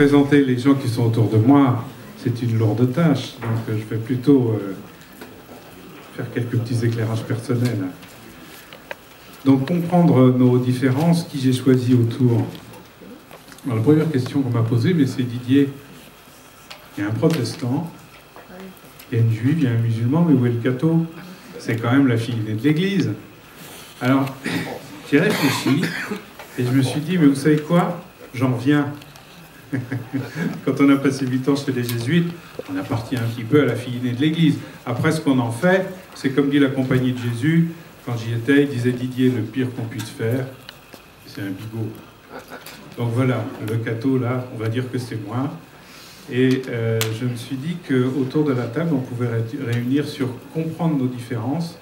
présenter les gens qui sont autour de moi, c'est une lourde tâche. Donc je vais plutôt faire quelques petits éclairages personnels. Donc comprendre nos différences, qui j'ai choisi autour. Alors, la première question qu'on m'a posée, mais c'est Didier, il y a un protestant, il y a une juive, il y a un musulman, mais où est le catho? C'est quand même la fille aînée de l'Église. Alors, j'ai réfléchi et je me suis dit, mais vous savez quoi? J'en viens. Quand on a passé 8 ans chez les Jésuites, on appartient un petit peu à la fille aînée de l'Église. Après, ce qu'on en fait, c'est comme dit la Compagnie de Jésus, quand j'y étais, il disait Didier, le pire qu'on puisse faire, c'est un bigot. Donc voilà, le catho, là, on va dire que c'est moi. Et je me suis dit qu'autour de la table, on pouvait réunir sur comprendre nos différences.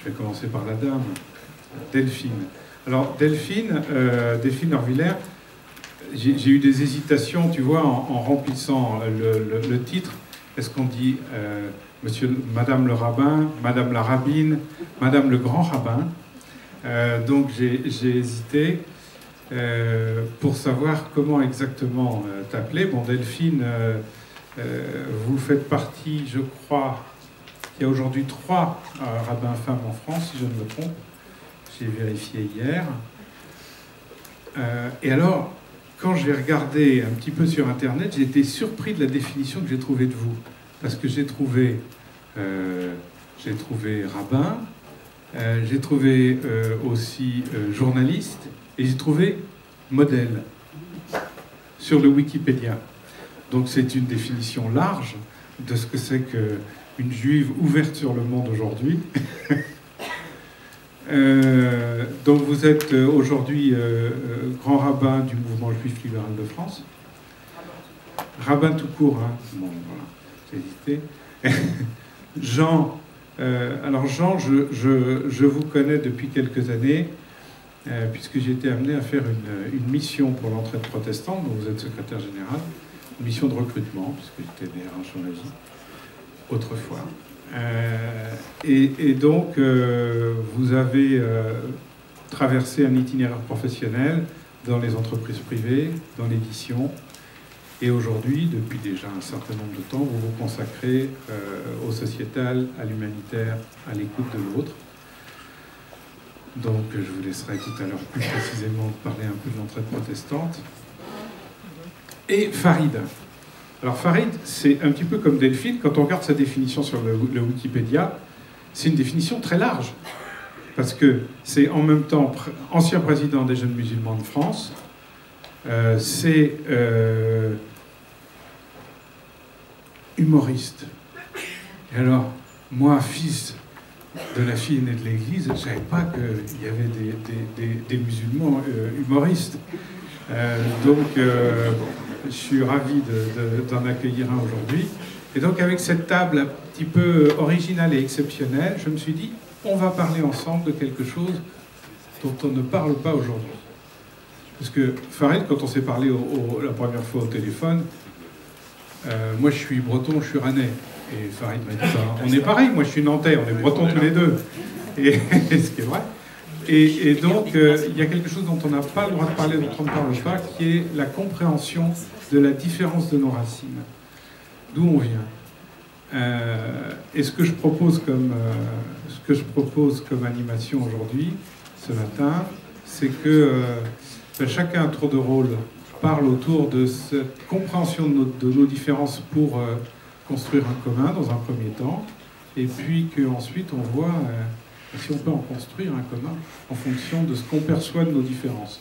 Je vais commencer par la dame, Delphine. Alors, Delphine Orvillers, j'ai eu des hésitations, tu vois, en remplissant le titre. Est-ce qu'on dit Madame le rabbin, Madame la rabbine, Madame le grand rabbin? Donc, j'ai hésité. Pour savoir comment exactement t'appeler. Bon, Delphine, vous faites partie, je crois, il y a aujourd'hui 3 rabbins femmes en France, si je ne me trompe. J'ai vérifié hier. Et alors, quand j'ai regardé un petit peu sur Internet, j'ai été surpris de la définition que j'ai trouvée de vous. Parce que j'ai trouvé rabbin, j'ai trouvé aussi journaliste, et j'ai trouvé modèle sur le Wikipédia. Donc c'est une définition large de ce que c'est qu'une juive ouverte sur le monde aujourd'hui. Donc vous êtes aujourd'hui grand rabbin du mouvement juif libéral de France. Rabbin tout court, hein. Bon, voilà, j'ai hésité. Jean, alors Jean, je vous connais depuis quelques années, puisque j'ai été amené à faire une mission pour l'entraide protestante, dont vous êtes secrétaire général, une mission de recrutement, puisque j'étais DRH en Asie, autrefois. Et donc, vous avez traversé un itinéraire professionnel dans les entreprises privées, dans l'édition, et aujourd'hui, depuis déjà un certain nombre de temps, vous vous consacrez au sociétal, à l'humanitaire, à l'écoute de l'autre. Donc, je vous laisserai tout à l'heure plus précisément parler un peu de l'entraide protestante. Et Farid. Alors, Farid, c'est un petit peu comme Delphine. Quand on regarde sa définition sur le Wikipédia, c'est une définition très large. Parce que c'est en même temps ancien président des Jeunes musulmans de France, c'est humoriste. Et alors, moi, fils de la fille aînée de l'Église, je ne savais pas qu'il y avait des musulmans humoristes. Donc, je suis ravi d'en accueillir un aujourd'hui. Et donc, avec cette table un petit peu originale et exceptionnelle, je me suis dit, on va parler ensemble de quelque chose dont on ne parle pas aujourd'hui. Parce que Farid, quand on s'est parlé la première fois au téléphone, moi je suis breton, je suis rennais. Et Farid m'a dit ça. On est pareil, moi je suis nantais, on est bretons tous les deux. Et ce qui est vrai. Et donc, il y a quelque chose dont on n'a pas le droit de parler, dont on ne parle pas, qui est la compréhension de la différence de nos racines. D'où on vient. Et ce que je propose comme animation aujourd'hui, ce matin, c'est que chacun à tour de rôle parle autour de cette compréhension de nos différences pour construire un commun dans un premier temps, et puis qu'ensuite on voit si on peut en construire un commun en fonction de ce qu'on perçoit de nos différences.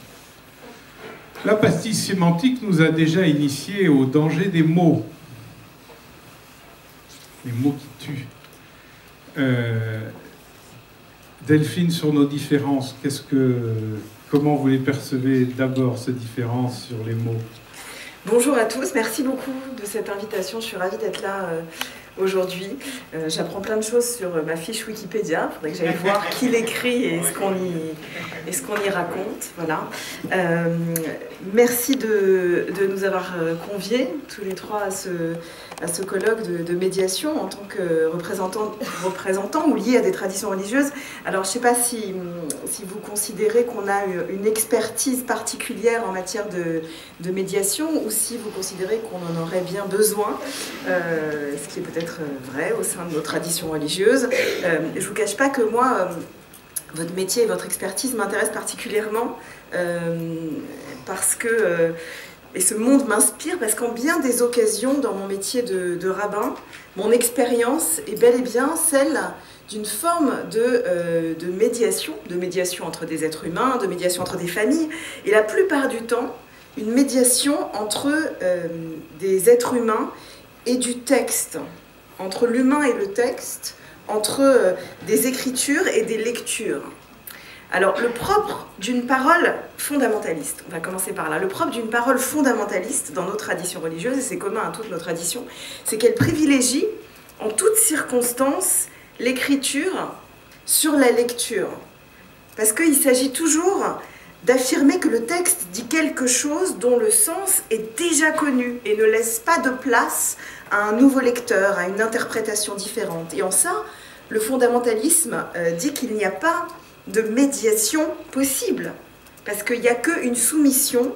La pastille sémantique nous a déjà initiés au danger des mots. Les mots qui tuent. Delphine, sur nos différences, comment vous les percevez d'abord, ces différences sur les mots? Bonjour à tous, merci beaucoup de cette invitation, je suis ravie d'être là aujourd'hui. J'apprends plein de choses sur ma fiche Wikipédia. Il faudrait que j'aille voir qui l'écrit et ce qu'on y raconte. Voilà. Merci de nous avoir conviés tous les trois à ce colloque de médiation en tant que représentants ou liés à des traditions religieuses. Alors, je ne sais pas si vous considérez qu'on a une expertise particulière en matière de médiation ou si vous considérez qu'on en aurait bien besoin, ce qui est peut-être vrai au sein de nos traditions religieuses. Je ne vous cache pas que moi, votre métier et votre expertise m'intéressent particulièrement parce que... et ce monde m'inspire parce qu'en bien des occasions, dans mon métier de rabbin, mon expérience est bel et bien celle d'une forme de médiation entre des êtres humains, de médiation entre des familles, et la plupart du temps, une médiation entre des êtres humains et du texte, entre l'humain et le texte, entre des écritures et des lectures. Alors, le propre d'une parole fondamentaliste, on va commencer par là, le propre d'une parole fondamentaliste dans nos traditions religieuses, et c'est commun à toutes nos traditions, c'est qu'elle privilégie en toutes circonstances l'écriture sur la lecture. Parce qu'il s'agit toujours d'affirmer que le texte dit quelque chose dont le sens est déjà connu et ne laisse pas de place à un nouveau lecteur, à une interprétation différente. Et en ça, le fondamentalisme dit qu'il n'y a pas de médiation possible, parce qu'il n'y a qu'une soumission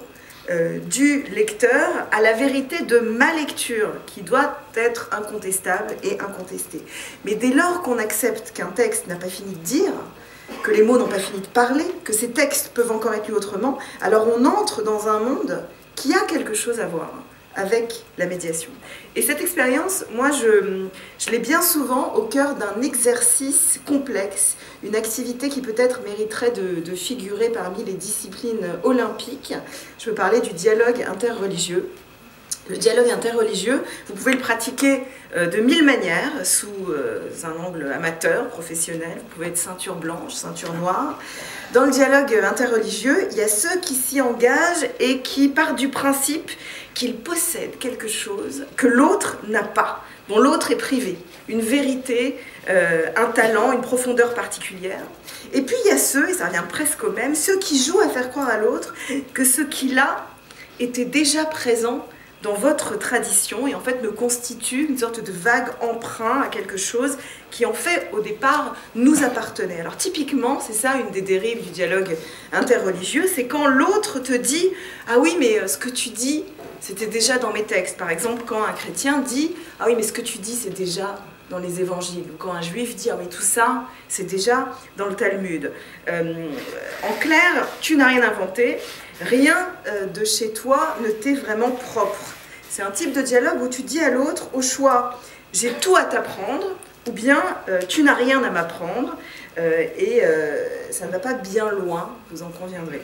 du lecteur à la vérité de ma lecture, qui doit être incontestable et incontestée. Mais dès lors qu'on accepte qu'un texte n'a pas fini de dire, que les mots n'ont pas fini de parler, que ces textes peuvent encore être lus autrement, alors on entre dans un monde qui a quelque chose à voir avec la médiation. Et cette expérience, moi, je l'ai bien souvent au cœur d'un exercice complexe, une activité qui peut-être mériterait de figurer parmi les disciplines olympiques. Je veux parler du dialogue interreligieux. Le dialogue interreligieux, vous pouvez le pratiquer de 1000 manières, sous un angle amateur, professionnel. Vous pouvez être ceinture blanche, ceinture noire. Dans le dialogue interreligieux, il y a ceux qui s'y engagent et qui partent du principe qu'ils possèdent quelque chose que l'autre n'a pas, dont l'autre est privé, une vérité, un talent, une profondeur particulière. Et puis il y a ceux, et ça revient presque au même, ceux qui jouent à faire croire à l'autre que ce qu'il a était déjà présent dans votre tradition et en fait me constitue une sorte de vague emprunt à quelque chose qui en fait au départ nous appartenait. Alors typiquement c'est ça une des dérives du dialogue interreligieux, c'est quand l'autre te dit « Ah oui mais ce que tu dis c'était déjà dans mes textes ». Par exemple quand un chrétien dit « Ah oui mais ce que tu dis c'est déjà dans les évangiles ». Ou quand un juif dit « Ah oui tout ça c'est déjà dans le Talmud ». En clair, tu n'as rien inventé. Rien de chez toi ne t'est vraiment propre. C'est un type de dialogue où tu dis à l'autre, au choix, j'ai tout à t'apprendre, ou bien tu n'as rien à m'apprendre, et ça ne va pas bien loin, vous en conviendrez.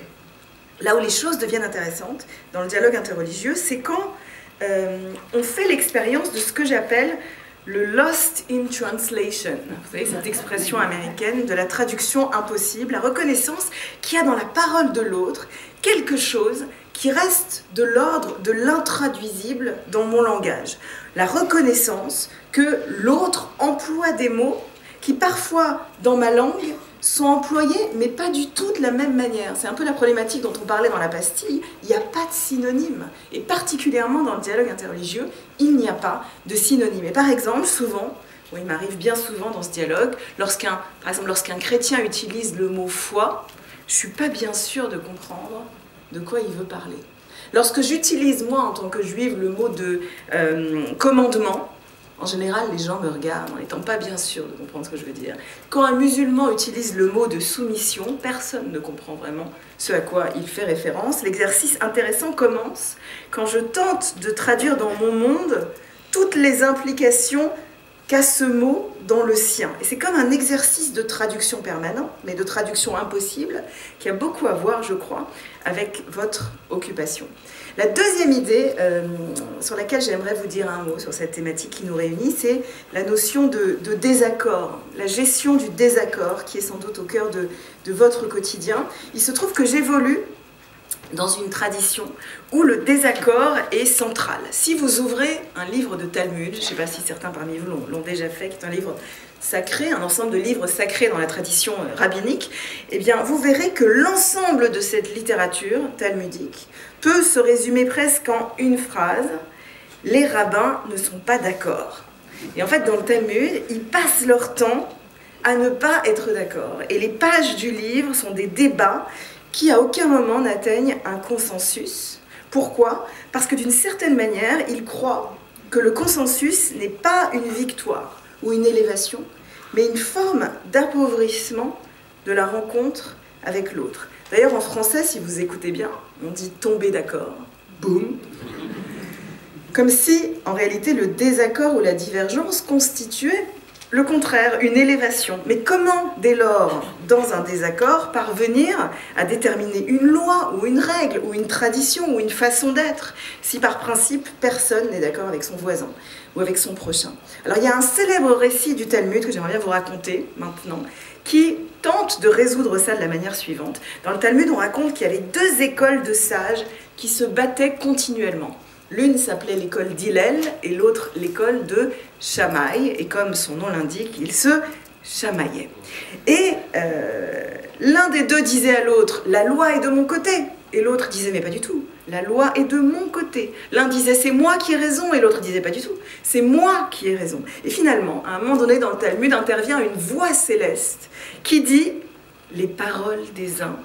Là où les choses deviennent intéressantes dans le dialogue interreligieux, c'est quand on fait l'expérience de ce que j'appelle le lost in translation. Vous savez, cette expression américaine de la traduction impossible, la reconnaissance qu'il y a dans la parole de l'autre quelque chose qui reste de l'ordre de l'intraduisible dans mon langage. La reconnaissance que l'autre emploie des mots qui parfois, dans ma langue, sont employés, mais pas du tout de la même manière. C'est un peu la problématique dont on parlait dans la pastille. Il n'y a pas de synonyme. Et particulièrement dans le dialogue interreligieux, il n'y a pas de synonyme. Et par exemple, souvent, il m'arrive bien souvent dans ce dialogue, par exemple, lorsqu'un chrétien utilise le mot foi, je ne suis pas bien sûre de comprendre de quoi il veut parler. Lorsque j'utilise, moi, en tant que juive, le mot de commandement, en général, les gens me regardent en n'étant pas bien sûr de comprendre ce que je veux dire. Quand un musulman utilise le mot de soumission, personne ne comprend vraiment ce à quoi il fait référence. L'exercice intéressant commence quand je tente de traduire dans mon monde toutes les implications qu'a ce mot dans le sien. Et c'est comme un exercice de traduction permanent, mais de traduction impossible, qui a beaucoup à voir, je crois, avec votre occupation. La deuxième idée sur laquelle j'aimerais vous dire un mot sur cette thématique qui nous réunit, c'est la notion de désaccord, la gestion du désaccord qui est sans doute au cœur de votre quotidien. Il se trouve que j'évolue dans une tradition où le désaccord est central. Si vous ouvrez un livre de Talmud, je ne sais pas si certains parmi vous l'ont déjà fait, qui est un livre sacré, un ensemble de livres sacrés dans la tradition rabbinique, eh bien, vous verrez que l'ensemble de cette littérature talmudique peut se résumer presque en une phrase: les rabbins ne sont pas d'accord. Et en fait, dans le Talmud, ils passent leur temps à ne pas être d'accord. Et les pages du livre sont des débats qui à aucun moment n'atteignent un consensus. Pourquoi? Parce que d'une certaine manière, ils croient que le consensus n'est pas une victoire ou une élévation, mais une forme d'appauvrissement de la rencontre avec l'autre. D'ailleurs, en français, si vous écoutez bien, on dit « tomber d'accord », boum, comme si, en réalité, le désaccord ou la divergence constituait le contraire, une élévation. Mais comment, dès lors, dans un désaccord, parvenir à déterminer une loi ou une règle ou une tradition ou une façon d'être, si par principe, personne n'est d'accord avec son voisin ou avec son prochain? Alors il y a un célèbre récit du Talmud que j'aimerais bien vous raconter maintenant, qui tente de résoudre ça de la manière suivante. Dans le Talmud, on raconte qu'il y avait deux écoles de sages qui se battaient continuellement. L'une s'appelait l'école d'Hillel et l'autre l'école de Shammai. Et comme son nom l'indique, ils se chamaillaient. Et l'un des deux disait à l'autre « la loi est de mon côté ». Et l'autre disait « mais pas du tout, la loi est de mon côté ». L'un disait « c'est moi qui ai raison » et l'autre disait « pas du tout, c'est moi qui ai raison ». Et finalement, à un moment donné dans le Talmud, intervient une voix céleste qui dit « les paroles des uns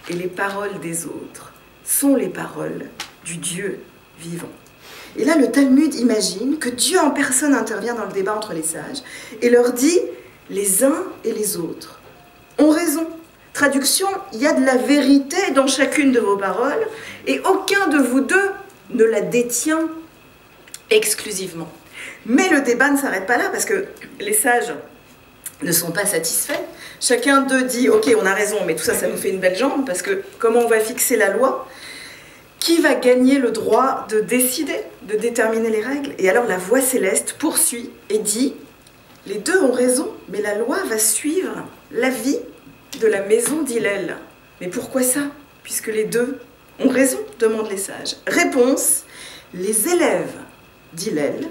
et les paroles des autres sont les paroles du Dieu vivant ». Et là, le Talmud imagine que Dieu en personne intervient dans le débat entre les sages et leur dit « les uns et les autres ont raison ». Traduction, il y a de la vérité dans chacune de vos paroles et aucun de vous deux ne la détient exclusivement. Mais le débat ne s'arrête pas là parce que les sages ne sont pas satisfaits. Chacun d'eux dit « ok, on a raison, mais tout ça, ça nous fait une belle jambe parce que comment on va fixer la loi ? Qui va gagner le droit de décider, de déterminer les règles ?» Et alors la voix céleste poursuit et dit « les deux ont raison, mais la loi va suivre l'avis de la maison d'Hillel. » Mais pourquoi ça, puisque les deux ont raison, demandent les sages. Réponse, les élèves d'Hillel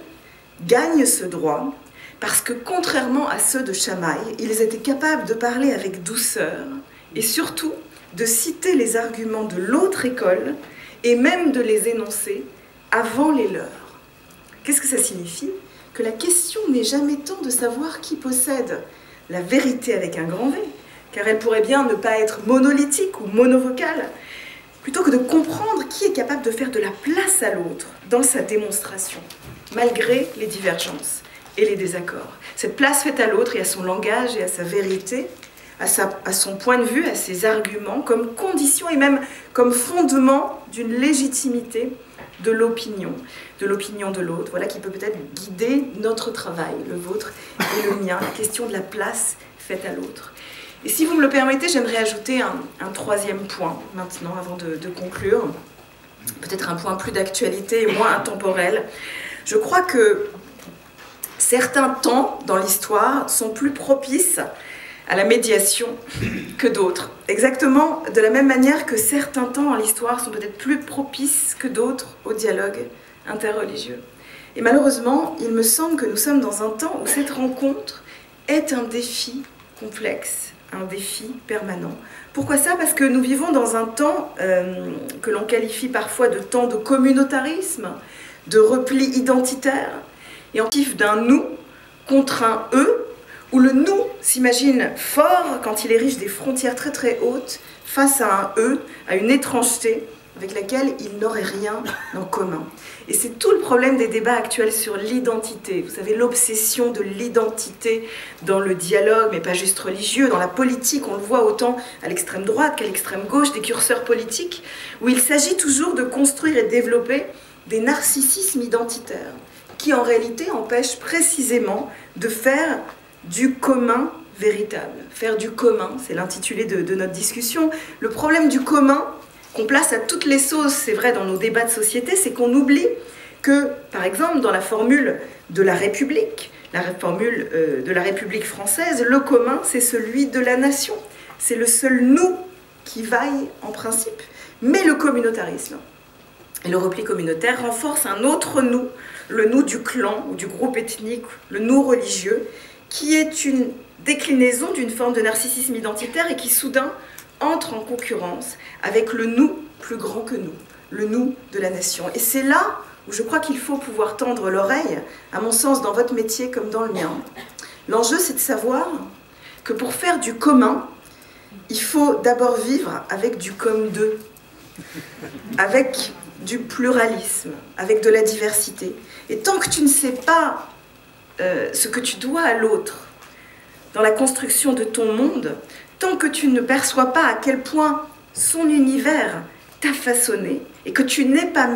gagnent ce droit parce que contrairement à ceux de Shammai, ils étaient capables de parler avec douceur et surtout de citer les arguments de l'autre école et même de les énoncer avant les leurs. Qu'est-ce que ça signifie? Que la question n'est jamais tant de savoir qui possède la vérité avec un grand V, car elle pourrait bien ne pas être monolithique ou monovocale, plutôt que de comprendre qui est capable de faire de la place à l'autre dans sa démonstration, malgré les divergences et les désaccords. Cette place faite à l'autre et à son langage et à sa vérité, à son point de vue, à ses arguments, comme condition et même comme fondement d'une légitimité de l'opinion de l'autre, voilà, qui peut peut-être guider notre travail, le vôtre et le mien, la question de la place faite à l'autre. Et si vous me le permettez, j'aimerais ajouter un troisième point maintenant, avant de conclure, peut-être un point plus d'actualité et moins intemporel. Je crois que certains temps dans l'histoire sont plus propices à la médiation que d'autres. Exactement de la même manière que certains temps dans l'histoire sont peut-être plus propices que d'autres au dialogue interreligieux. Et malheureusement, il me semble que nous sommes dans un temps où cette rencontre est un défi complexe, un défi permanent. Pourquoi ça? Parce que nous vivons dans un temps que l'on qualifie parfois de temps de communautarisme, de repli identitaire, et en tif d'un nous contre un eux, où le nous s'imagine fort quand il érige des frontières très très hautes face à un eux, à une étrangeté avec laquelle il n'aurait rien en commun. Et c'est tout le problème des débats actuels sur l'identité. Vous savez, l'obsession de l'identité dans le dialogue, mais pas juste religieux, dans la politique, on le voit autant à l'extrême droite qu'à l'extrême gauche, des curseurs politiques, où il s'agit toujours de construire et de développer des narcissismes identitaires, qui en réalité empêchent précisément de faire du commun véritable. Faire du commun, c'est l'intitulé de notre discussion. Le problème du commun, qu'on place à toutes les sauces, c'est vrai dans nos débats de société, c'est qu'on oublie que, par exemple, dans la formule de la République, la formule de la République française, le commun, c'est celui de la nation. C'est le seul nous qui vaille en principe, Mais le communautarisme et le repli communautaire renforcent un autre nous, le nous du clan ou du groupe ethnique, le nous religieux, qui est une déclinaison d'une forme de narcissisme identitaire et qui soudain entre en concurrence avec le nous plus grand que nous, le nous de la nation. Et c'est là où je crois qu'il faut pouvoir tendre l'oreille, à mon sens, dans votre métier comme dans le mien. L'enjeu, c'est de savoir que pour faire du commun, il faut d'abord vivre avec du comme deux, avec du pluralisme, avec de la diversité. Et tant que tu ne sais pas ce que tu dois à l'autre dans la construction de ton monde, tant que tu ne perçois pas à quel point son univers t'a façonné et que tu n'es pas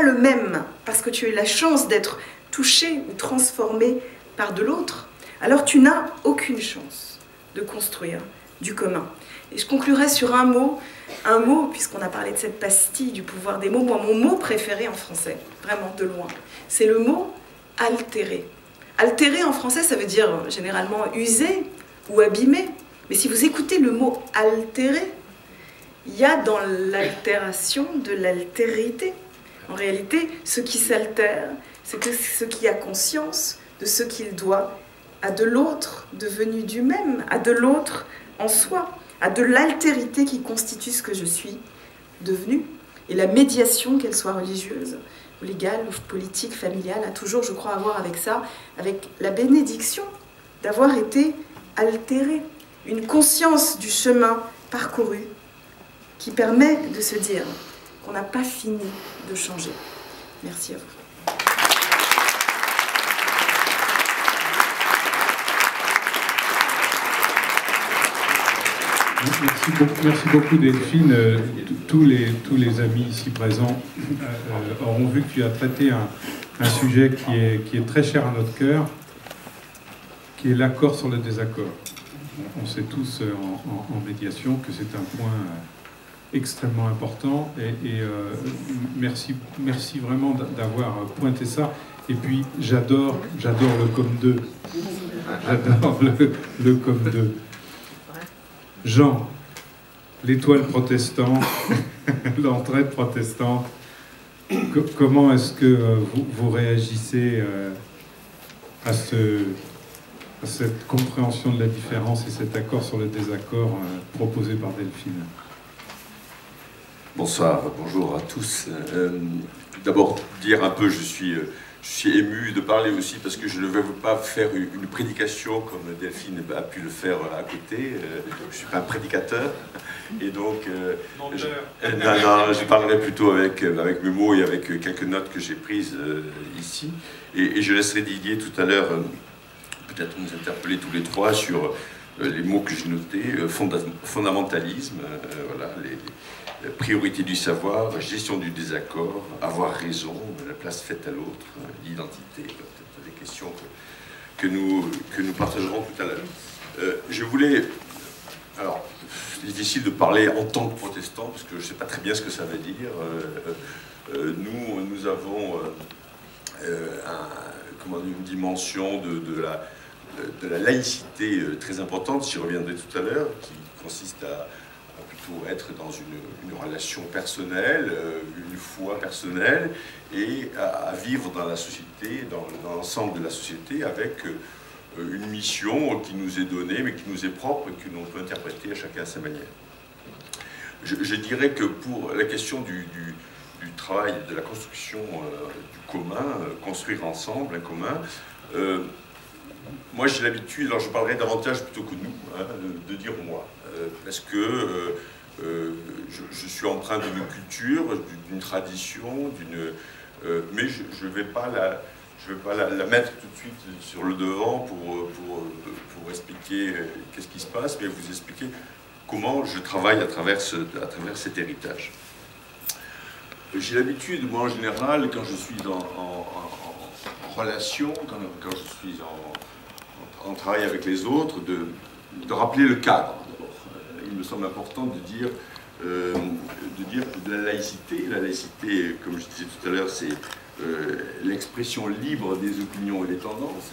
le même parce que tu as eu la chance d'être touché ou transformé par de l'autre, alors tu n'as aucune chance de construire du commun. Et je conclurai sur un mot, puisqu'on a parlé de cette pastille du pouvoir des mots. Moi, mon mot préféré en français, vraiment de loin, c'est le mot altérer. Altérer en français, ça veut dire généralement user ou abîmer. Mais si vous écoutez le mot altérer, il y a dans l'altération de l'altérité. En réalité, ce qui s'altère, c'est ce qui a conscience de ce qu'il doit à de l'autre devenu du même, à de l'autre en soi, à de l'altérité qui constitue ce que je suis devenue. Et la médiation, qu'elle soit religieuse, ou légale, ou politique, familiale, a toujours, je crois, à voir avec ça, avec la bénédiction d'avoir été altérée. Une conscience du chemin parcouru qui permet de se dire qu'on n'a pas fini de changer. Merci à vous. Merci beaucoup Delphine. Tous les amis ici présents auront vu que tu as traité un sujet qui est très cher à notre cœur, qui est l'accord sur le désaccord. On sait tous en médiation que c'est un point extrêmement important et merci vraiment d'avoir pointé ça. Et puis j'adore le comme deux. J'adore le comme deux. Jean, l'étoile protestante, l'entraide protestante, comment est-ce que vous réagissez à cette compréhension de la différence et cet accord sur le désaccord proposé par Delphine? Bonsoir, bonjour à tous. D'abord, dire un peu, je suis ému de parler aussi parce que je ne veux pas faire une prédication comme Delphine a pu le faire à côté. Je ne suis pas un prédicateur. Et donc, je parlerai plutôt avec mes mots et avec quelques notes que j'ai prises ici. Et je laisserai Didier tout à l'heure peut-être nous interpeller tous les trois sur les mots que j'ai notés, fondamentalisme, voilà, la priorité du savoir, gestion du désaccord, avoir raison, la place faite à l'autre, l'identité, peut-être des questions que nous partagerons tout à l'heure. Je voulais... Alors, c'est difficile de parler en tant que protestant, parce que je ne sais pas très bien ce que ça veut dire. Nous avons une dimension de la laïcité très importante, j'y reviendrai tout à l'heure, qui consiste à plutôt être dans une relation personnelle, une foi personnelle, et à vivre dans la société, dans l'ensemble de la société, avec une mission qui nous est donnée, mais qui nous est propre et que l'on peut interpréter à chacun à sa manière. Je dirais que pour la question du travail, de la construction du commun, construire ensemble un commun, moi j'ai l'habitude, alors je parlerai davantage plutôt que nous, hein, de dire moi, parce que je suis empreint d'une culture, d'une tradition, mais je ne vais pas la mettre tout de suite sur le devant pour expliquer qu'est-ce qui se passe, mais vous expliquer comment je travaille à travers cet héritage. J'ai l'habitude, moi en général, quand je suis en relation, quand je suis en travail avec les autres, de rappeler le cadre. Il me semble important de dire que la laïcité, comme je disais tout à l'heure, c'est l'expression libre des opinions et des tendances.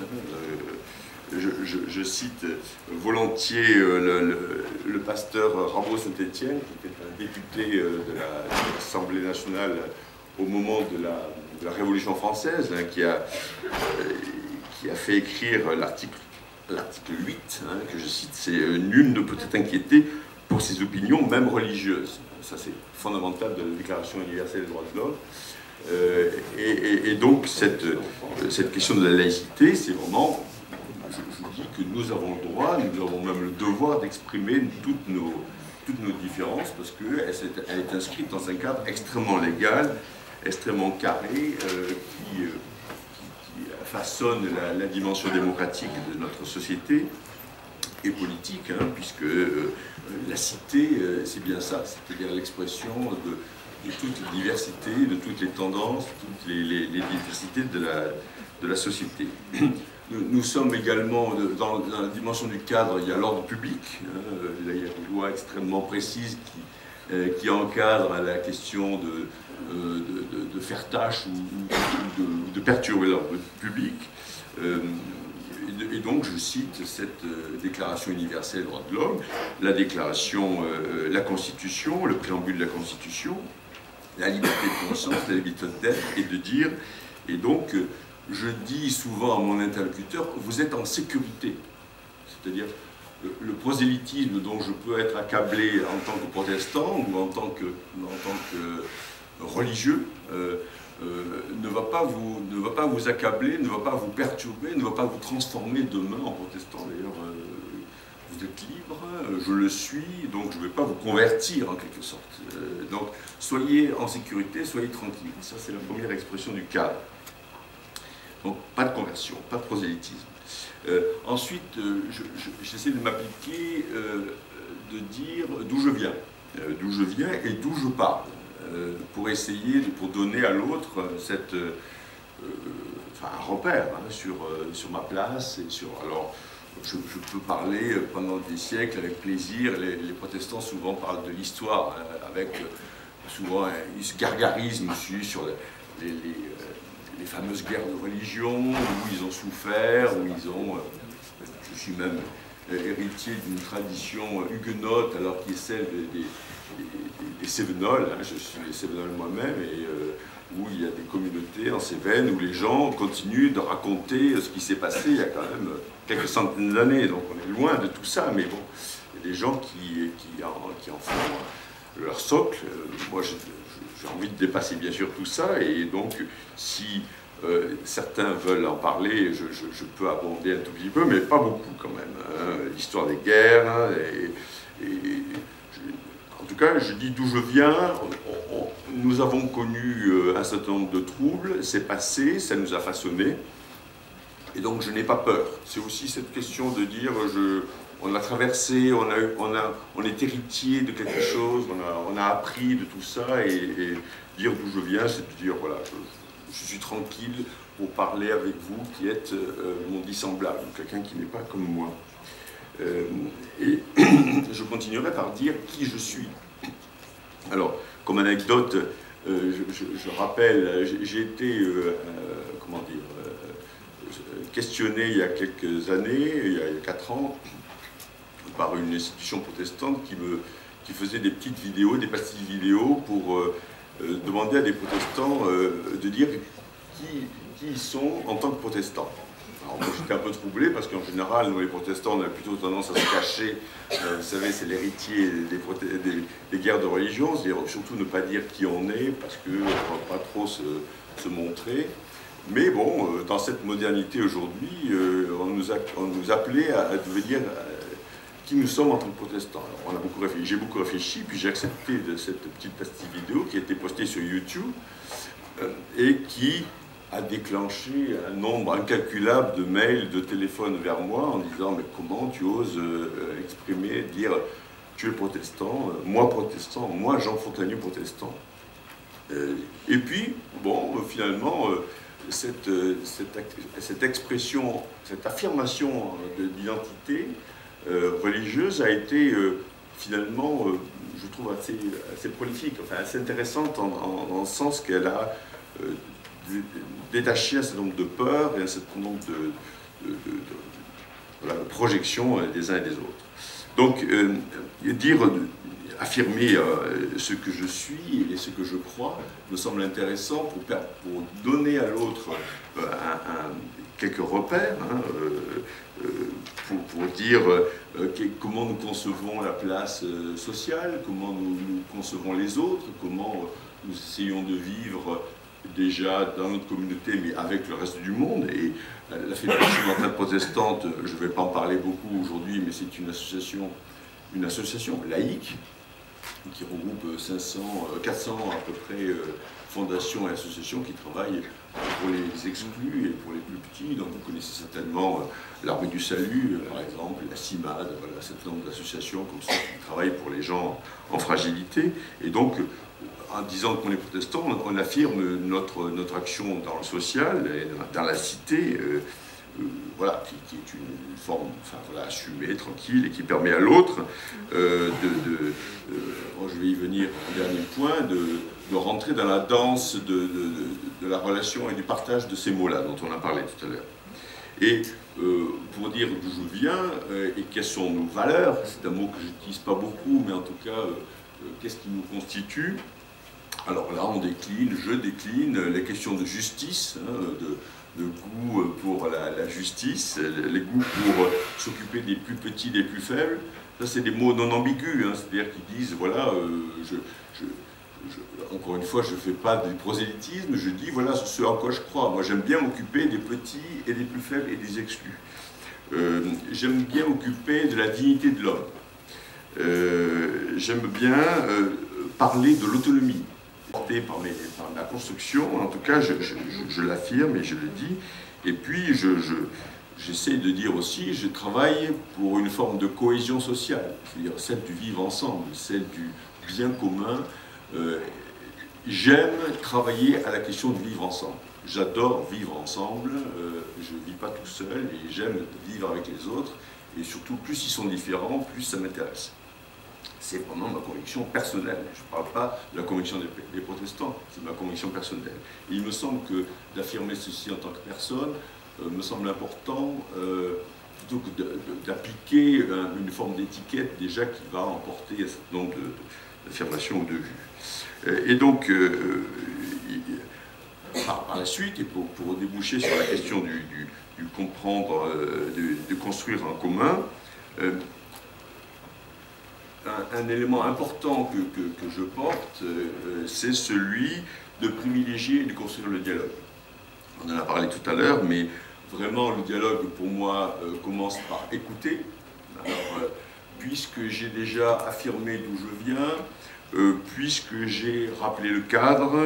je cite volontiers le pasteur Rambaud Saint-Étienne, qui était un député de l'Assemblée nationale au moment de la Révolution française, hein, qui a fait écrire l'article 8, hein, que je cite, c'est « Nul ne peut être inquiété pour ses opinions, même religieuses ». Ça, c'est fondamental de la Déclaration universelle des droits de l'homme. Et donc, cette question de la laïcité, c'est vraiment, je dis que nous avons le droit, nous avons même le devoir d'exprimer toutes nos différences, parce qu'elle est inscrite dans un cadre extrêmement légal, extrêmement carré, qui façonne la dimension démocratique de notre société et politique, hein, puisque la cité, c'est bien ça, c'est-à-dire l'expression de toute la diversité, de toutes les tendances, toutes les diversités de la société. Nous sommes également, dans la dimension du cadre, il y a l'ordre public, hein, il y a une loi extrêmement précise qui encadre la question de faire tâche ou de perturber l'ordre public. Et donc, je cite cette Déclaration universelle des droits de l'homme, la Déclaration, la Constitution, le préambule de la Constitution, la liberté de conscience, la liberté d'être et de dire. Et donc, je dis souvent à mon interlocuteur, vous êtes en sécurité. C'est-à-dire, le prosélytisme dont je peux être accablé en tant que protestant ou en tant que religieux ne va pas vous accabler, ne va pas vous perturber, ne va pas vous transformer demain en protestant. D'ailleurs, vous êtes libre, je le suis, donc je ne vais pas vous convertir en quelque sorte. Donc soyez en sécurité, soyez tranquille. Ça, c'est la première expression du cadre. Donc pas de conversion, pas de prosélytisme. Ensuite, j'essaie de m'appliquer, de dire d'où je viens et d'où je parle, pour essayer, pour donner à l'autre un repère, hein, sur ma place et sur. Alors, je peux parler pendant des siècles avec plaisir. Les protestants souvent parlent de l'histoire, avec souvent ce gargarisme sur les fameuses guerres de religion, où ils ont souffert, où ils ont... je suis même héritier d'une tradition huguenote, alors qui est celle des Cévenols, hein, je suis des Cévenols moi-même, et où il y a des communautés en Cévennes, où les gens continuent de raconter ce qui s'est passé il y a quand même quelques centaines d'années, donc on est loin de tout ça, mais bon, il y a des gens qui en font leur socle. Moi, j'ai envie de dépasser bien sûr tout ça, et donc si certains veulent en parler, je peux abonder un tout petit peu, mais pas beaucoup quand même. Hein. L'histoire des guerres, hein, en tout cas, je dis d'où je viens. Nous avons connu un certain nombre de troubles, c'est passé, ça nous a façonnés, et donc je n'ai pas peur. C'est aussi cette question de dire, on a traversé, on est héritier de quelque chose, on a appris de tout ça, et dire d'où je viens, c'est de dire, voilà, je suis tranquille pour parler avec vous qui êtes mon dissemblable, quelqu'un qui n'est pas comme moi. Et je continuerai par dire qui je suis. Alors, comme anecdote, je rappelle, j'ai été questionné il y a quelques années, il y a 4 ans, par une institution protestante qui faisait des petites vidéos, des pastilles vidéo pour demander à des protestants de dire qui ils sont en tant que protestants. Alors moi j'étais un peu troublé parce qu'en général, nous les protestants, on a plutôt tendance à se cacher. Vous savez, c'est l'héritier des guerres de religion, c'est-à-dire surtout ne pas dire qui on est parce qu'on ne va pas trop se montrer. Mais bon, dans cette modernité aujourd'hui, on nous appelait à devenir qui nous sommes en tant que protestants. Alors, j'ai beaucoup réfléchi, puis j'ai accepté de cette petite pastille vidéo qui a été postée sur YouTube et qui a déclenché un nombre incalculable de mails, de téléphones vers moi en disant « mais comment tu oses exprimer, dire tu es protestant, moi Jean Fontanieu protestant ». Et puis, bon, finalement, cette expression, cette affirmation d'identité religieuse a été finalement, je trouve, assez prolifique, enfin assez intéressante dans le sens qu'elle a détaché un certain nombre de peurs et un certain nombre voilà, de projection des uns et des autres. Donc, affirmer ce que je suis et ce que je crois me semble intéressant pour donner à l'autre quelques repères, hein, pour dire comment nous concevons la place sociale, comment nous concevons les autres, comment nous essayons de vivre déjà dans notre communauté, mais avec le reste du monde. Et la Fédération orientale protestante, je ne vais pas en parler beaucoup aujourd'hui, mais c'est une association laïque qui regroupe 400 à peu près fondations et associations qui travaillent pour les exclus et pour les plus petits. Donc vous connaissez certainement la Rue du Salut, par exemple, la CIMAD, voilà, un certain nombre d'associations comme ça qui travaillent pour les gens en fragilité. Et donc, en disant qu'on est protestant, on affirme notre action dans le social, et dans la cité, voilà, qui est une forme, enfin, voilà, assumée, tranquille, et qui permet à l'autre je vais y venir au dernier point, de rentrer dans la danse de la relation et du partage de ces mots-là dont on a parlé tout à l'heure. Et pour dire d'où je viens et quelles sont nos valeurs, c'est un mot que je n'utilise pas beaucoup, mais en tout cas, qu'est-ce qui nous constitue? Alors là, je décline les questions de justice, hein, de goût pour la justice, les goûts pour s'occuper des plus petits, des plus faibles. Ça, c'est des mots non ambigus, hein, c'est-à-dire qu'ils disent, voilà, encore une fois, je ne fais pas du prosélytisme, je dis, voilà ce à quoi je crois. Moi, j'aime bien m'occuper des petits et des plus faibles et des exclus. J'aime bien m'occuper de la dignité de l'homme. J'aime bien parler de l'autonomie. Porté par ma construction, en tout cas, je l'affirme et je le dis. Et puis, j'essaie de dire aussi, je travaille pour une forme de cohésion sociale, c'est-à-dire celle du vivre ensemble, celle du bien commun. J'aime travailler à la question de vivre ensemble. J'adore vivre ensemble, je ne vis pas tout seul et j'aime vivre avec les autres. Et surtout, plus ils sont différents, plus ça m'intéresse. C'est vraiment ma conviction personnelle. Je ne parle pas de la conviction des protestants, c'est ma conviction personnelle. Et il me semble que d'affirmer ceci en tant que personne me semble important, plutôt que d'appliquer une forme d'étiquette déjà qui va emporter un certain nombre d'affirmations ou de vues. Et donc, par la suite, et pour déboucher sur la question du comprendre, de construire en commun, un élément important que je porte, c'est celui de privilégier et de construire le dialogue. On en a parlé tout à l'heure, mais vraiment le dialogue pour moi commence par écouter. Alors, puisque j'ai déjà affirmé d'où je viens, puisque j'ai rappelé le cadre,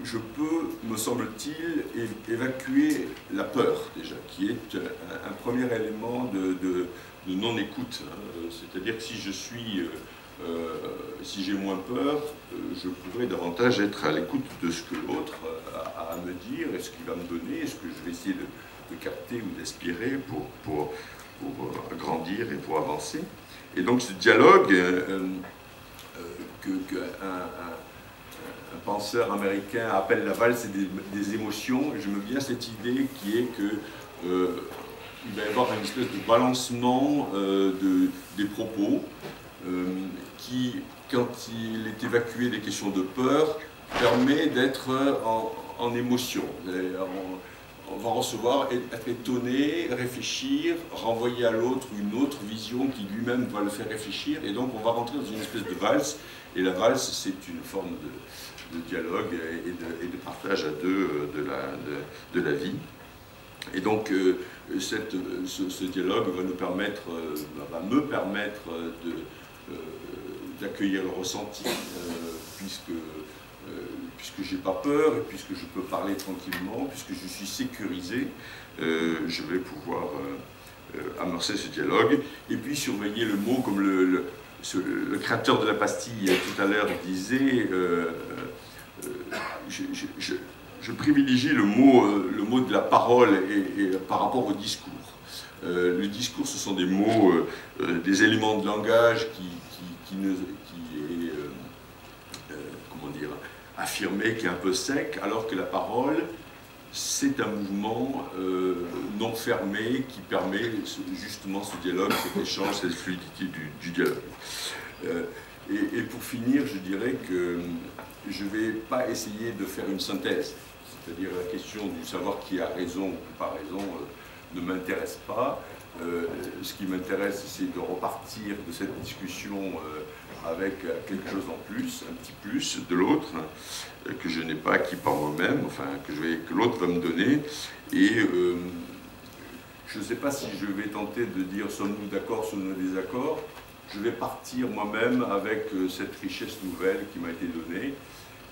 je peux, me semble-t-il, évacuer la peur déjà, qui est un premier élément de non-écoute. C'est-à-dire que si j'ai moins peur, je pourrais davantage être à l'écoute de ce que l'autre a à me dire, et ce qu'il va me donner, et ce que je vais essayer de capter ou d'aspirer pour grandir et pour avancer. Et donc ce dialogue un penseur américain appelle la valse des émotions, et j'aime bien cette idée qui est que il va y avoir une espèce de balancement des propos qui, quand il est évacué des questions de peur, permet d'être en émotion. On va recevoir, être étonné, réfléchir, renvoyer à l'autre une autre vision qui lui-même va le faire réfléchir, et donc on va rentrer dans une espèce de valse, et la valse c'est une forme de dialogue et de partage à deux de la vie. Et donc ce dialogue va me permettre d'accueillir le ressenti, puisque je n'ai pas peur, et puisque je peux parler tranquillement, puisque je suis sécurisé, je vais pouvoir amorcer ce dialogue, et puis surveiller le mot, comme le créateur de la pastille tout à l'heure disait, je privilégie le mot de la parole et par rapport au discours. Le discours, ce sont des mots, des éléments de langage qui est, comment dire, affirmé, qui est un peu sec, alors que la parole c'est un mouvement non fermé qui permet justement ce dialogue, cet échange, cette fluidité du dialogue. Et pour finir, je dirais que je ne vais pas essayer de faire une synthèse, c'est-à-dire la question du savoir qui a raison ou pas raison ne m'intéresse pas. Ce qui m'intéresse, c'est de repartir de cette discussion avec quelque chose en plus, un petit plus de l'autre, que je n'ai pas acquis par moi-même, enfin que l'autre va me donner. Et je ne sais pas si je vais tenter de dire sommes-nous d'accord, sommes-nous désaccords. Je vais partir moi-même avec cette richesse nouvelle qui m'a été donnée.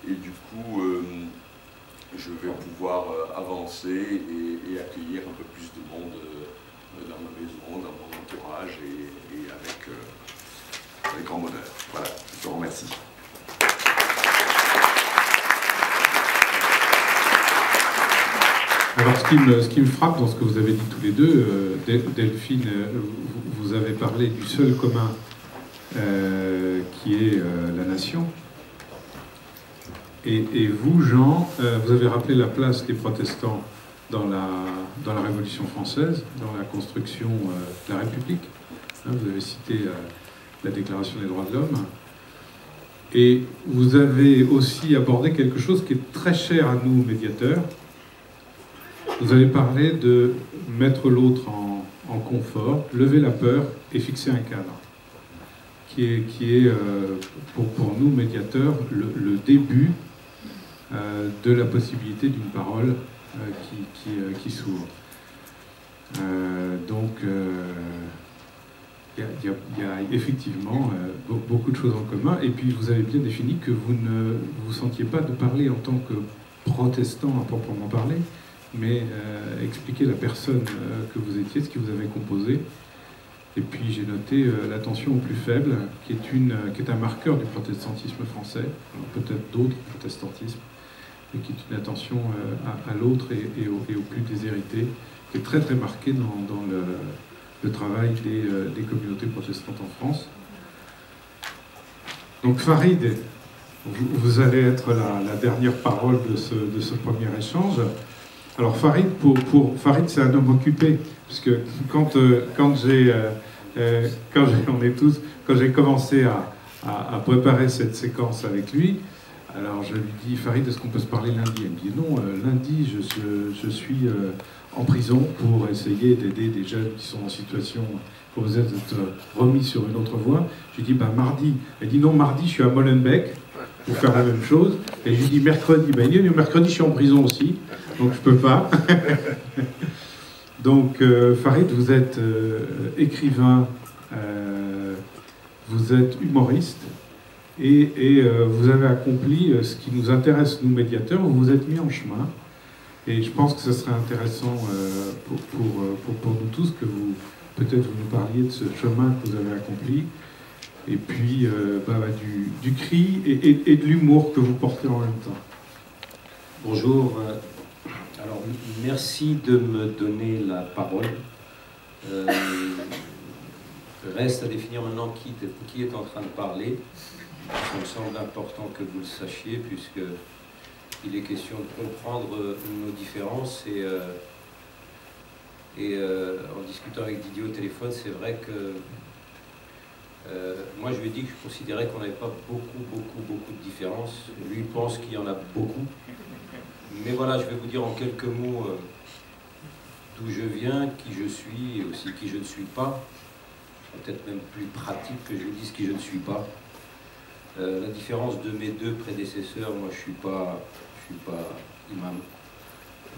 Et du coup, je vais pouvoir avancer et accueillir un peu plus de monde dans ma maison, dans mon entourage et avec grand bonheur. Voilà, je te remercie. Alors, ce qui me frappe dans ce que vous avez dit tous les deux, Delphine, vous avez parlé du seul commun qui est la nation. Et vous, Jean, vous avez rappelé la place des protestants dans la Révolution française, dans la construction de la République. Vous avez cité la Déclaration des droits de l'homme. Et vous avez aussi abordé quelque chose qui est très cher à nous, médiateurs. Vous avez parlé de mettre l'autre en confort, lever la peur et fixer un cadre, qui est pour nous, médiateurs, le début de la possibilité d'une parole qui s'ouvre. Donc, il y a effectivement beaucoup de choses en commun. Et puis, vous avez bien défini que vous ne vous sentiez pas de parler en tant que protestant à proprement parler, mais expliquer la personne que vous étiez, ce qui vous avait composé. Et puis j'ai noté l'attention au plus faible, qui est un marqueur du protestantisme français, peut-être d'autres protestantismes, mais qui est une attention à l'autre et au plus déshérité, qui est très très marquée dans le travail des communautés protestantes en France. Donc Farid, vous allez être la dernière parole de ce premier échange. Alors Farid, Farid, c'est un homme occupé, puisque quand j'ai commencé à préparer cette séquence avec lui, alors je lui dis, Farid, est-ce qu'on peut se parler lundi? Il me dit, non, lundi, je suis en prison pour essayer d'aider des jeunes qui sont en situation, pour vous être remis sur une autre voie. Je lui dis, ben mardi. Elle dit, non, mardi, je suis à Molenbeek pour faire la même chose. Et je lui dis, mercredi. Ben, il dit, mercredi, je suis en prison aussi, donc je peux pas. Donc, Farid, vous êtes écrivain, vous êtes humoriste, et vous avez accompli ce qui nous intéresse, nous médiateurs, vous vous êtes mis en chemin. Et je pense que ce serait intéressant pour nous tous que peut-être vous nous parliez de ce chemin que vous avez accompli, et puis du cri et de l'humour que vous portez en même temps. Bonjour. Alors, merci de me donner la parole. Reste à définir maintenant qui est en train de parler. Ça me semble important que vous le sachiez, puisqu'il est question de comprendre nos différences. Et en discutant avec Didier au téléphone, c'est vrai que moi je lui ai dit que je considérais qu'on n'avait pas beaucoup de différences. Lui pense qu'il y en a beaucoup. Mais voilà, je vais vous dire en quelques mots d'où je viens, qui je suis et aussi qui je ne suis pas. Peut-être même plus pratique que je vous dise qui je ne suis pas. La différence de mes deux prédécesseurs, moi je suis pas imam.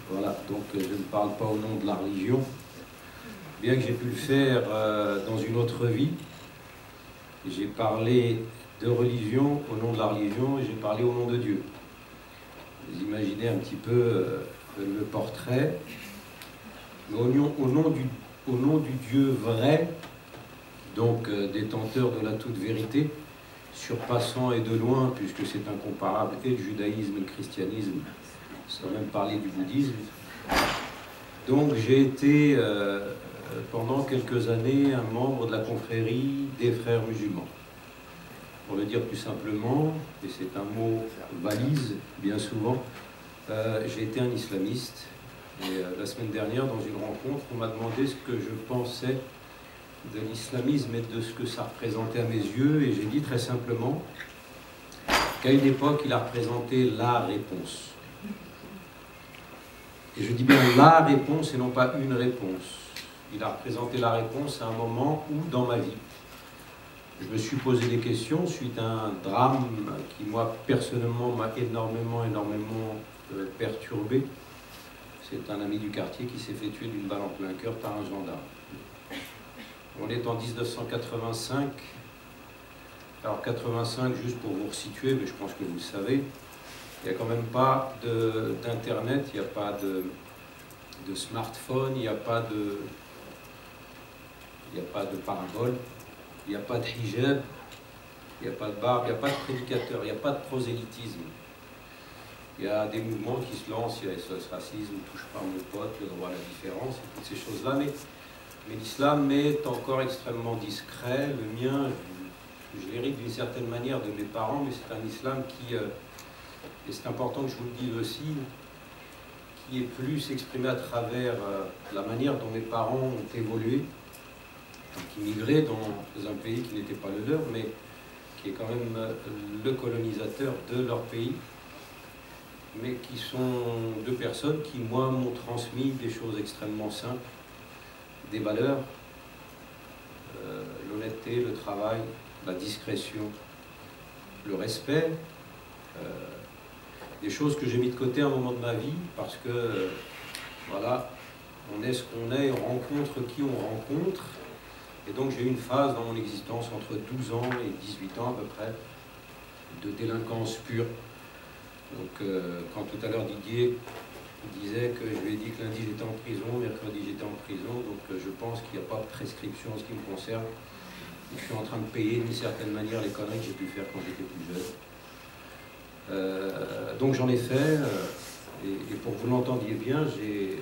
Voilà, donc je ne parle pas au nom de la religion, bien que j'ai pu le faire dans une autre vie. J'ai parlé de religion au nom de la religion et j'ai parlé au nom de Dieu. Vous imaginez un petit peu le portrait, mais au nom du Dieu vrai, donc détenteur de la toute vérité, surpassant et de loin, puisque c'est incomparable, et le judaïsme et le christianisme, sans même parler du bouddhisme. Donc j'ai été pendant quelques années un membre de la confrérie des frères musulmans. Pour le dire plus simplement, et c'est un mot valise bien souvent, J'ai été un islamiste. Et la semaine dernière, dans une rencontre, on m'a demandé ce que je pensais de l'islamisme et de ce que ça représentait à mes yeux. Et j'ai dit très simplement qu'à une époque, il a représenté la réponse. Et je dis bien la réponse et non pas une réponse. Il a représenté la réponse à un moment où, dans ma vie, je me suis posé des questions suite à un drame qui, moi, personnellement, m'a énormément perturbé. C'est un ami du quartier qui s'est fait tuer d'une balle en plein cœur par un gendarme. On est en 1985. Alors 85, juste pour vous resituer, mais je pense que vous le savez, il n'y a quand même pas d'internet, il n'y a pas de smartphone, il n'y a pas de parabole, il n'y a pas de hijab, il n'y a pas de barbe, il n'y a pas de prédicateur, il n'y a pas de prosélytisme. Il y a des mouvements qui se lancent, il y a SOS Racisme, Touche pas à mon pote, le droit à la différence, et toutes ces choses-là, mais l'islam est encore extrêmement discret. Le mien, je l'hérite d'une certaine manière de mes parents, mais c'est un islam qui, et c'est important que je vous le dise aussi, qui est plus exprimé à travers la manière dont mes parents ont évolué, qui migraient dans un pays qui n'était pas le leur, mais qui est quand même le colonisateur de leur pays, mais qui sont deux personnes qui, moi, m'ont transmis des choses extrêmement simples, des valeurs, l'honnêteté, le travail, la discrétion, le respect, des choses que j'ai mis de côté à un moment de ma vie, parce que, voilà, on est ce qu'on est, on rencontre qui on rencontre, et donc j'ai eu une phase dans mon existence entre 12 ans et 18 ans à peu près, de délinquance pure. Donc quand tout à l'heure Didier disait que je lui ai dit que lundi j'étais en prison, mercredi j'étais en prison, donc je pense qu'il n'y a pas de prescription en ce qui me concerne. Je suis en train de payer d'une certaine manière les conneries que j'ai pu faire quand j'étais plus jeune. Donc j'en ai fait, et pour que vous l'entendiez bien, j'ai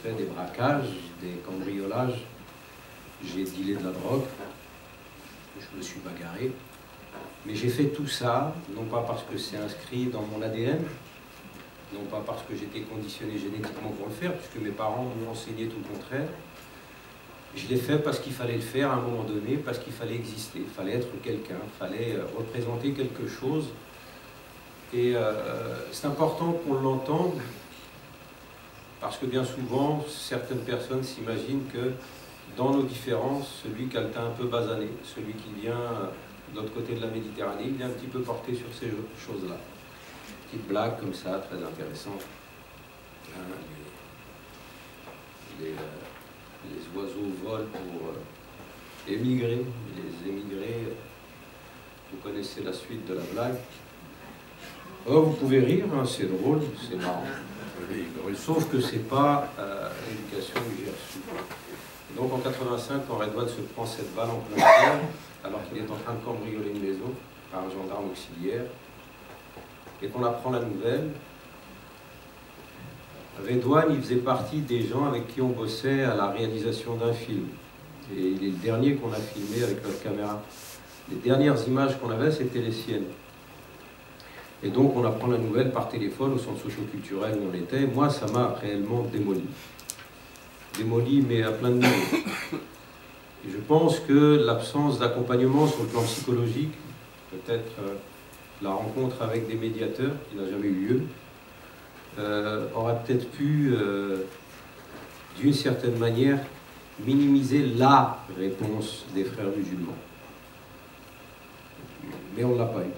fait des braquages, des cambriolages, j'ai dealé de la drogue, je me suis bagarré. Mais j'ai fait tout ça, non pas parce que c'est inscrit dans mon ADN, non pas parce que j'étais conditionné génétiquement pour le faire, puisque mes parents m'ont enseigné tout le contraire. Je l'ai fait parce qu'il fallait le faire à un moment donné, parce qu'il fallait exister, il fallait être quelqu'un, il fallait représenter quelque chose. Et c'est important qu'on l'entende, parce que bien souvent, certaines personnes s'imaginent que dans nos différences, celui qui a le teint un peu basané, celui qui vient de l'autre côté de la Méditerranée, il est un petit peu porté sur ces choses-là. Petite blague comme ça, très intéressante. Hein, les oiseaux volent pour émigrer. Les émigrés, vous connaissez la suite de la blague. Oh, vous pouvez rire, hein, c'est drôle, c'est marrant. Sauf que c'est pas l'éducation que j'ai reçue. Donc en 85, quand Redouane se prend cette balle en plein cœur, alors qu'il est en train de cambrioler une maison par un gendarme auxiliaire, et qu'on apprend la nouvelle, Redouane, il faisait partie des gens avec qui on bossait à la réalisation d'un film. Et il est le dernier qu'on a filmé avec notre caméra. Les dernières images qu'on avait, c'était les siennes. Et donc on apprend la nouvelle par téléphone au centre socio-culturel où on était. Moi, ça m'a réellement démoli. Démoli, mais à plein de niveaux. Et je pense que l'absence d'accompagnement sur le plan psychologique, peut-être la rencontre avec des médiateurs, qui n'a jamais eu lieu, aurait peut-être pu, d'une certaine manière, minimiser la réponse des frères musulmans. Mais on ne l'a pas eu.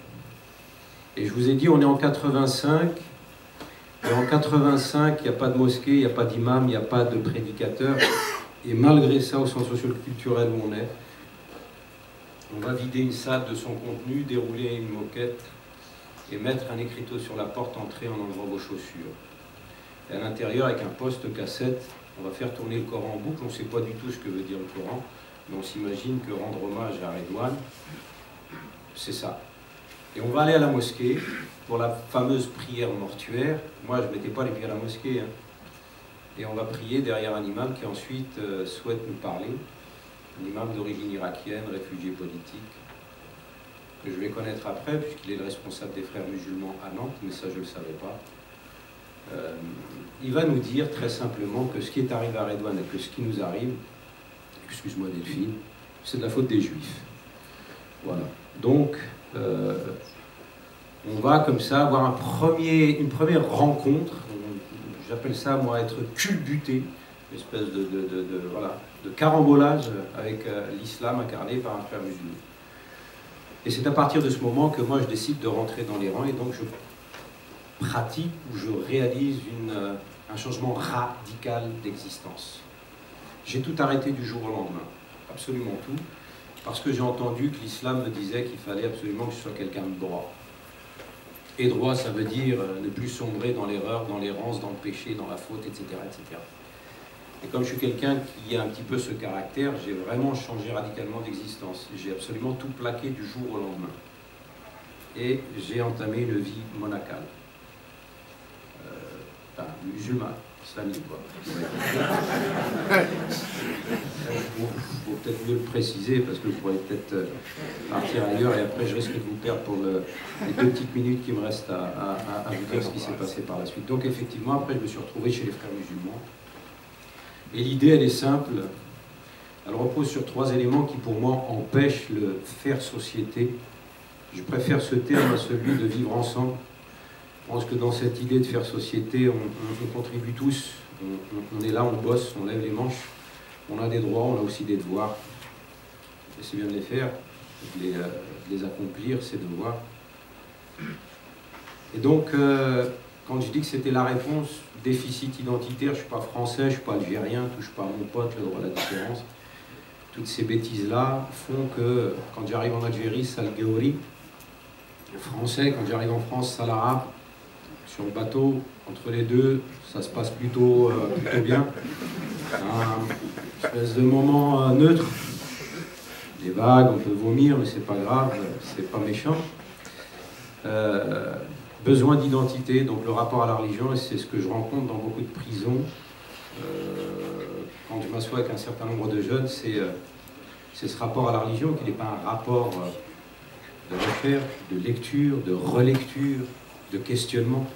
Et je vous ai dit, on est en 85, et en 85, il n'y a pas de mosquée, il n'y a pas d'imam, il n'y a pas de prédicateur. Et malgré ça, au centre socio-culturel où on est, on va vider une salle de son contenu, dérouler une moquette et mettre un écriteau sur la porte, entrez en enlevant vos chaussures. Et à l'intérieur, avec un poste cassette, on va faire tourner le Coran en boucle. On ne sait pas du tout ce que veut dire le Coran, mais on s'imagine que rendre hommage à Redouane, c'est ça. Et on va aller à la mosquée pour la fameuse prière mortuaire. Moi, je ne mettais pas les pieds à la mosquée, hein. Et on va prier derrière un imam qui ensuite souhaite nous parler. Un imam d'origine irakienne, réfugié politique, que je vais connaître après, puisqu'il est le responsable des frères musulmans à Nantes, mais ça je ne le savais pas. il va nous dire très simplement que ce qui est arrivé à Redouane et que ce qui nous arrive, excuse-moi Delphine, c'est de la faute des Juifs. Voilà. Donc, on va comme ça avoir une première rencontre, j'appelle ça moi être culbuté, une espèce de carambolage avec l'islam incarné par un frère musulman. Et c'est à partir de ce moment que moi je décide de rentrer dans les rangs et donc je pratique ou je réalise un changement radical d'existence. J'ai tout arrêté du jour au lendemain, absolument tout, parce que j'ai entendu que l'islam me disait qu'il fallait absolument que je sois quelqu'un de droit. Et droit, ça veut dire ne plus sombrer dans l'erreur, dans l'errance, dans le péché, dans la faute, etc., etc. Et comme je suis quelqu'un qui a un petit peu ce caractère, j'ai vraiment changé radicalement d'existence. J'ai absolument tout plaqué du jour au lendemain. Et j'ai entamé une vie monacale. Musulmane, islamique, quoi. Faut peut-être mieux le préciser, parce que vous pourrez peut-être partir ailleurs, et après je risque de vous perdre pour les 2 petites minutes qui me restent à vous dire ce qui s'est passé par la suite. Donc effectivement, après je me suis retrouvé chez les frères musulmans. Et l'idée, elle est simple. Elle repose sur 3 éléments qui, pour moi, empêchent le faire société. Je préfère ce terme à celui de vivre ensemble. Je pense que dans cette idée de faire société, on contribue tous. On est là, on bosse, on lève les manches. On a des droits, on a aussi des devoirs. Et c'est bien de les faire, de les accomplir, ces devoirs. Et donc, quand je dis que c'était la réponse, déficit identitaire, je ne suis pas français, je ne suis pas algérien, touche pas à mon pote, le droit à la différence. Toutes ces bêtises-là font que quand j'arrive en Algérie, ça le Géori. Le français, quand j'arrive en France, ça l'arabe. Sur le bateau, entre les deux, ça se passe plutôt bien. Un espèce de moment neutre. Des vagues, on peut vomir, mais c'est pas grave, c'est pas méchant. Besoin d'identité, donc le rapport à la religion, et c'est ce que je rencontre dans beaucoup de prisons. Quand je m'assois avec un certain nombre de jeunes, c'est ce rapport à la religion qui n'est pas un rapport de recherche, de lecture, de relecture, de questionnement.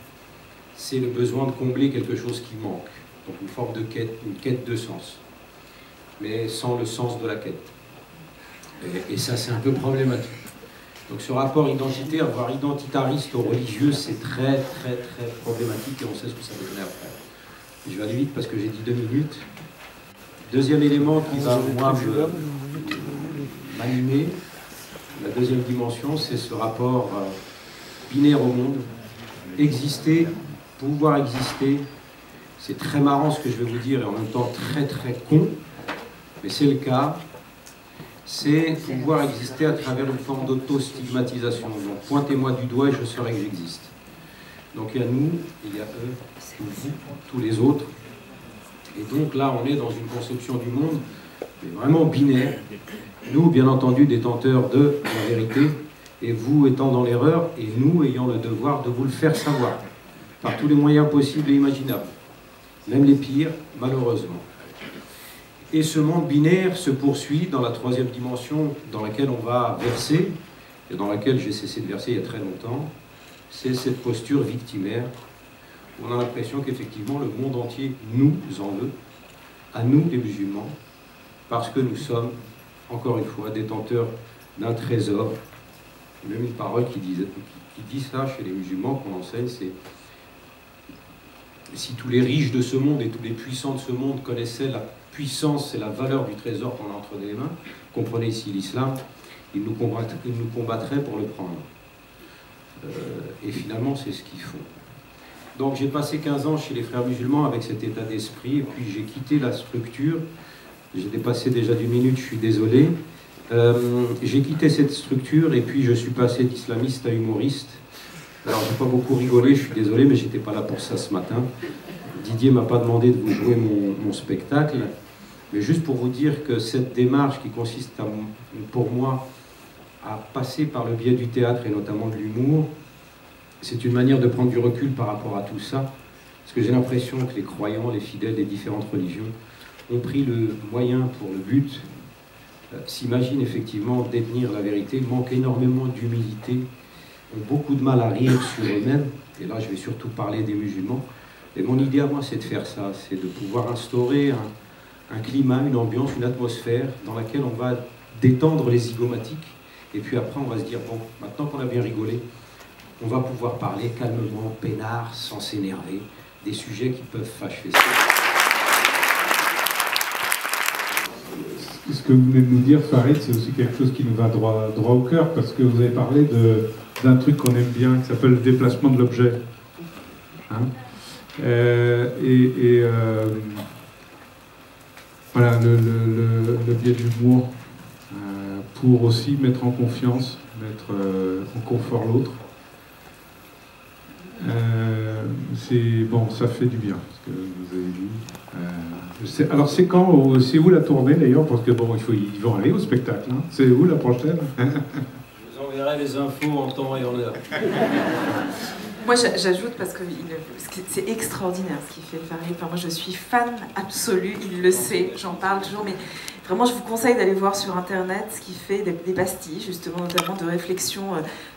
C'est le besoin de combler quelque chose qui manque. Donc une forme de quête, une quête de sens. Mais sans le sens de la quête. Et ça, c'est un peu problématique. Donc ce rapport identitaire, voire identitariste au religieux, c'est très, très, très problématique et on sait ce que ça peut donner après. Je vais aller vite parce que j'ai dit 2 minutes. Deuxième élément qui va, moi, m'animer, la deuxième dimension, c'est ce rapport binaire au monde. Exister, pouvoir exister, c'est très marrant ce que je vais vous dire et en même temps très, très con, mais c'est le cas. C'est pouvoir exister à travers une forme d'auto-stigmatisation. Donc pointez-moi du doigt et je saurai que j'existe. Donc il y a nous, il y a eux, vous, tous les autres. Et donc là, on est dans une conception du monde mais vraiment binaire. Nous, bien entendu, détenteurs de la vérité, et vous étant dans l'erreur, et nous ayant le devoir de vous le faire savoir, par tous les moyens possibles et imaginables, même les pires, malheureusement. Et ce monde binaire se poursuit dans la 3e dimension dans laquelle on va verser, et dans laquelle j'ai cessé de verser il y a très longtemps, c'est cette posture victimaire, où on a l'impression qu'effectivement le monde entier nous en veut, à nous les musulmans, parce que nous sommes, encore une fois, détenteurs d'un trésor. Il y a même une parole qui dit ça chez les musulmans, qu'on enseigne, c'est si tous les riches de ce monde et tous les puissants de ce monde connaissaient la puissance et la valeur du trésor qu'on a entre les mains, comprenez ici l'islam, ils nous combattraient pour le prendre. Et finalement, c'est ce qu'ils font. Donc j'ai passé 15 ans chez les frères musulmans avec cet état d'esprit, et puis j'ai quitté la structure. J'ai dépassé déjà d'1 minute, je suis désolé. J'ai quitté cette structure et puis je suis passé d'islamiste à humoriste. Alors j'ai pas beaucoup rigolé, je suis désolé, mais j'étais pas là pour ça ce matin. Didier m'a pas demandé de vous jouer mon spectacle, mais juste pour vous dire que cette démarche qui consiste pour moi à passer par le biais du théâtre et notamment de l'humour, c'est une manière de prendre du recul par rapport à tout ça, parce que j'ai l'impression que les croyants, les fidèles des différentes religions ont pris le moyen pour le but, s'imaginent effectivement détenir la vérité, manquent énormément d'humilité, ont beaucoup de mal à rire sur eux-mêmes, et là je vais surtout parler des musulmans, Et mon idée à moi, c'est de faire ça, c'est de pouvoir instaurer un climat, une ambiance, une atmosphère dans laquelle on va détendre les zygomatiques. Et puis après, on va se dire, bon, maintenant qu'on a bien rigolé, on va pouvoir parler calmement, peinard, sans s'énerver, des sujets qui peuvent fâcher. Ce que vous venez de nous dire, Farid, c'est aussi quelque chose qui nous va droit au cœur, parce que vous avez parlé d'un truc qu'on aime bien, qui s'appelle le déplacement de l'objet. Hein, voilà, le biais de l'humour, pour aussi mettre en confiance, mettre en confort l'autre. Bon, ça fait du bien, ce que vous avez dit. Alors c'est quand, c'est où la tournée d'ailleurs? Parce que bon, ils vont aller au spectacle. Hein. C'est où la prochaine? Je vous enverrai les infos en temps et en heure. Moi j'ajoute, parce que c'est extraordinaire ce qu'il fait Farid. Enfin, moi je suis fan absolue, il le sait, j'en parle toujours, mais vraiment je vous conseille d'aller voir sur internet ce qu'il fait, des pastilles justement, notamment de réflexion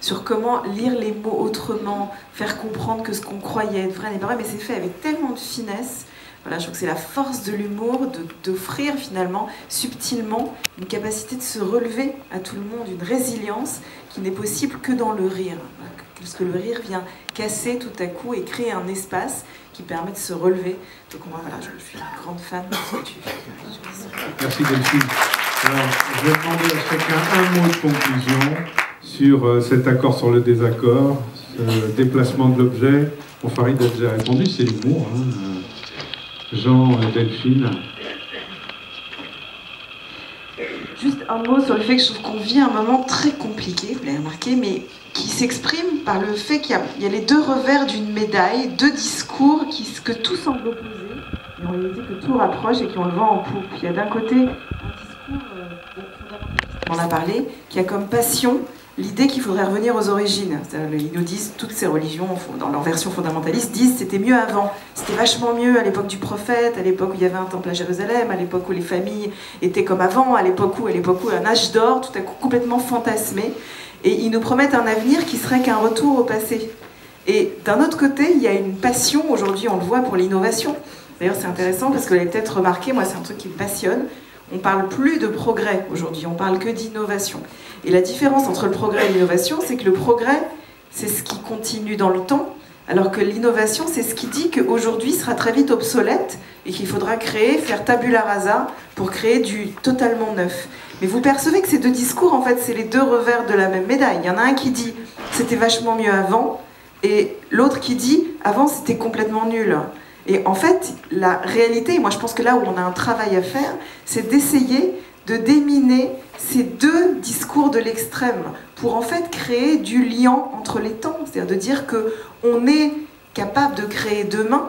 sur comment lire les mots autrement, faire comprendre que ce qu'on croyait être vrai n'est pas vrai, mais c'est fait avec tellement de finesse. Voilà, je trouve que c'est la force de l'humour d'offrir finalement subtilement une capacité de se relever à tout le monde, une résilience qui n'est possible que dans le rire. Parce que le rire vient casser tout à coup et créer un espace qui permet de se relever. Donc voilà, je suis une grande fan de ce que tu fais. Merci Delphine. Alors, je vais demander à chacun un mot de conclusion sur cet accord sur le désaccord, ce déplacement de l'objet. Bon, Farid a déjà répondu, c'est l'humour. Hein. Jean, Delphine. Juste un mot sur le fait que je trouve qu'on vit un moment très compliqué, vous l'avez remarqué, mais qui s'exprime par le fait qu'il y a les deux revers d'une médaille, deux discours que tout semble opposer, et en réalité que tout rapproche et qui ont le vent en poupe. Il y a d'un côté un discours fondamentaliste, on en a parlé, qui a comme passion l'idée qu'il faudrait revenir aux origines. Ils nous disent, toutes ces religions, dans leur version fondamentaliste, disent c'était mieux avant. C'était vachement mieux à l'époque du prophète, à l'époque où il y avait un temple à Jérusalem, à l'époque où les familles étaient comme avant, à l'époque où un âge d'or, tout à coup complètement fantasmé. Et ils nous promettent un avenir qui serait qu'un retour au passé. Et d'un autre côté, il y a une passion, aujourd'hui on le voit, pour l'innovation. D'ailleurs c'est intéressant parce que vous l'avez peut-être remarqué, moi c'est un truc qui me passionne. On ne parle plus de progrès aujourd'hui, on parle que d'innovation. Et la différence entre le progrès et l'innovation, c'est que le progrès, c'est ce qui continue dans le temps, alors que l'innovation, c'est ce qui dit qu'aujourd'hui sera très vite obsolète et qu'il faudra faire tabula rasa pour créer du totalement neuf. Mais vous percevez que ces deux discours, en fait, c'est les deux revers de la même médaille. Il y en a un qui dit « c'était vachement mieux avant » et l'autre qui dit « avant, c'était complètement nul ». Et en fait, la réalité, et moi je pense que là où on a un travail à faire, c'est d'essayer de déminer ces deux discours de l'extrême pour en fait créer du lien entre les temps. C'est-à-dire de dire qu'on est capable de créer demain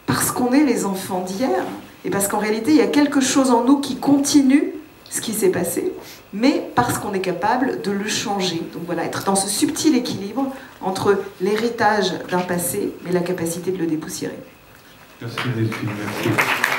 parce qu'on est les enfants d'hier et parce qu'en réalité, il y a quelque chose en nous qui continue ce qui s'est passé, mais parce qu'on est capable de le changer. Donc voilà, être dans ce subtil équilibre entre l'héritage d'un passé, mais la capacité de le dépoussiérer. Merci Delphine, merci.